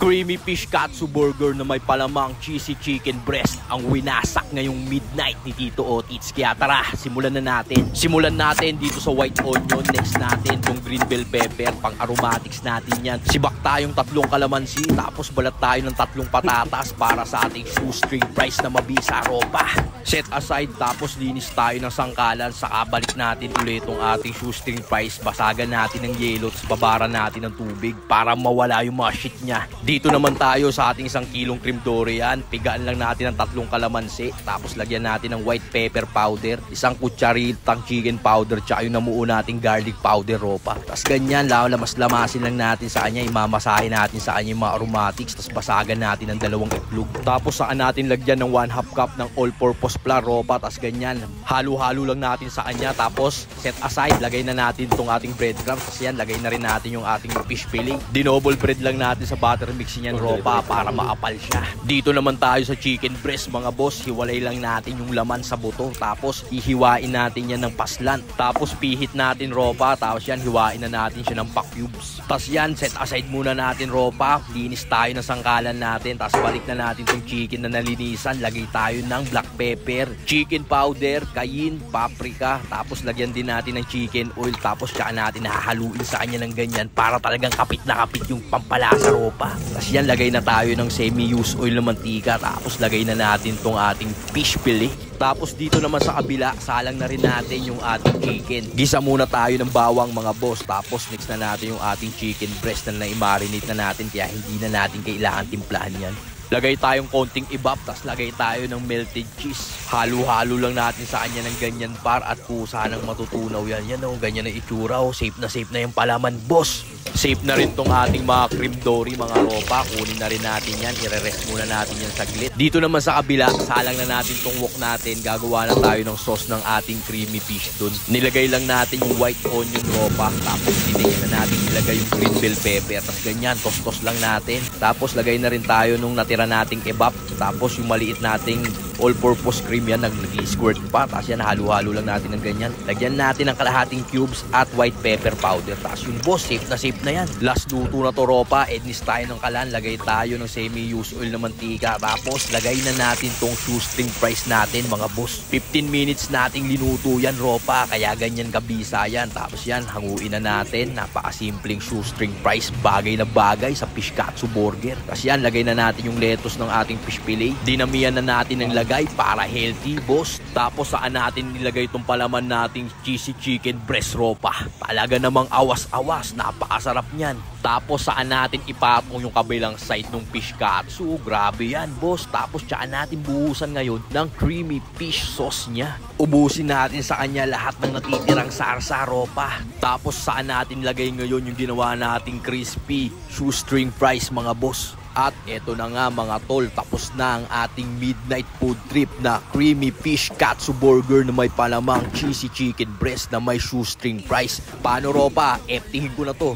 Creamy fish katsu burger na may palamang cheesy chicken breast ang winasak ngayong midnight ni Tito Otits. Kaya tara, simulan na natin. Simulan natin dito sa white onion. Next natin tong green bell pepper. Pang aromatics natin yan. Sibak tayong 3 kalamansi. Tapos balat tayo ng 3 patatas para sa ating shoestring fries na mabisa ropa. Set aside, tapos linis tayo ng sangkalan. Saka balik natin ulit itong ating shoestring fries. Basagan natin ng yelo. Tapos babaran natin ng tubig para mawala yung mga shit niya. Dito naman tayo sa ating 1 kilong cream durian. Pigaan lang natin ng 3 kalamansi. Tapos lagyan natin ng white pepper powder, 1 kutsaritang chicken powder, tsaka yung namuo nating garlic powder ropa. Tapos ganyan, lamas-lamasin lang natin sa kanya. Imamasahin natin sa kanya yung mga aromatics. Tapos basagan natin ng 2 itlog. Tapos saan natin lagyan ng 1/2 cup ng all-purpose flour ropa. Tapos ganyan, halo-halo lang natin sa kanya. Tapos set aside, lagay na natin itong ating breadcrumbs. Tapos yan, lagay na rin natin yung ating fish filling. Dinouble bread lang natin sa butter mix niyan ropa para maapal siya. Dito naman tayo sa chicken breast mga boss. Hiwalay lang natin yung laman sa buto. Tapos ihiwain natin yan ng paslant. Tapos pihit natin ropa. Tapos yan, hiwain na natin siya ng pa-cubes. Tapos yan, set aside muna natin ropa. Linis tayo ng sangkalan natin. Tapos balik na natin tong chicken na nalinisan. Lagay tayo ng black pepper, chicken powder, cayenne, paprika. Tapos lagyan din natin ng chicken oil. Tapos tsaka natin hahaluin sa kanya ng ganyan para talagang kapit na kapit yung pampalasa ropa. Tapos yan, lagay na tayo ng semi-used oil na mantika. Tapos lagay na natin tong ating fish fillet. Tapos dito naman sa kabila, salang na rin natin yung ating chicken. Gisa muna tayo ng bawang mga boss. Tapos next na natin yung ating chicken breast na na-marinate na natin. Kaya hindi na natin kailangan timplahan yan. Lagay tayong konting ibap, tapos lagay tayo ng melted cheese. Halo-halo lang natin sa kanya ng ganyan par at kusa nang matutunaw yan. Yan o, ganyan na itsura o. Safe na yung palaman boss. Safe na rin tong ating mga cream dory mga ropa. Kunin na rin natin yan. I-rest muna natin yan saglit. Dito naman sa kabila, salang na natin tong wok natin. Gagawa na tayo ng sauce ng ating creamy fish dun. Nilagay lang natin yung white onion ropa. Tapos dinigyan na natin ilagay yung green bell pepper. Tapos ganyan, tos-tos lang natin. Tapos lagay na rin tayo nung natira nating kebab. Tapos yung maliit nating all-purpose cream yan, nag-squirt pa. Tapos yan, halo-halo lang natin ng ganyan. Lagyan natin ng kalahating cubes at white pepper powder. Tapos yung boss, safe na yan. Last luto na to ropa. Ednis tayo ng kalan. Lagay tayo ng semi-used oil na mantika. Tapos lagay na natin tong shoestring fries natin mga boss. 15 minutes nating linuto yan ropa. Kaya ganyan kabisa yan. Tapos yan, hanguin na natin. Napakasimpleng shoestring fries. Bagay na bagay sa fish katsu burger. Tapos yan, lagay na natin yung lettuce ng ating fish fillet. Dinamihan na natin ng lagay para healthy boss. Tapos saan natin nilagay itong palaman nating cheesy chicken breast ropa. Talaga namang awas-awas. Napakasarap niyan. Tapos saan natin ipatong yung kabilang side ng fish katsu. Grabe yan boss. Tapos tsaka natin buhusan ngayon ng creamy fish sauce niya. Ubusin natin sa kanya lahat ng natitirang sarsa ropa. Tapos saan natin lagay ngayon yung ginawa nating crispy shoestring fries mga boss. At eto na nga mga tol, tapos na ang ating midnight food trip na creamy fish katsu burger na may palamang cheesy chicken breast na may shoestring fries. Paano ropa? Eptingin ko na to.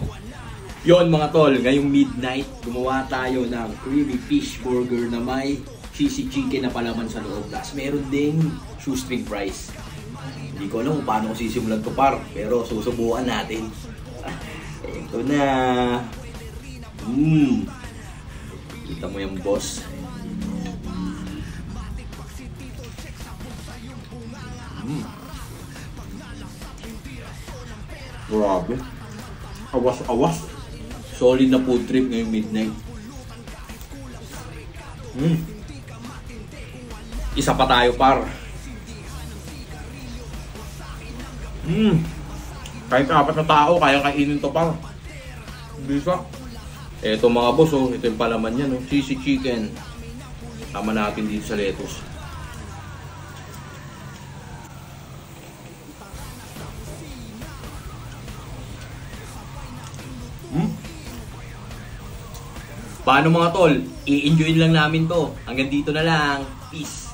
Yon mga tol, ngayong midnight, gumawa tayo ng creamy fish burger na may cheesy chicken na palaman sa loob. Tapos meron ding shoestring fries. Hindi ko alam kung paano ko sisimulan to par, pero susubukan natin. Ito na. Kita mo yung boss. Grabe. Awas-awas. Solid na food trip ngayong midnight. Isa pa tayo par. Kahit 4 na tao, kaya kainin to par. Bisa. Eto mga boss, oh, ito yung palaman niya, no? Cheesy chicken. Tama natin dito sa lettuce. Paano mga tol? I-enjoyin lang namin to. Hanggang dito na lang. Peace.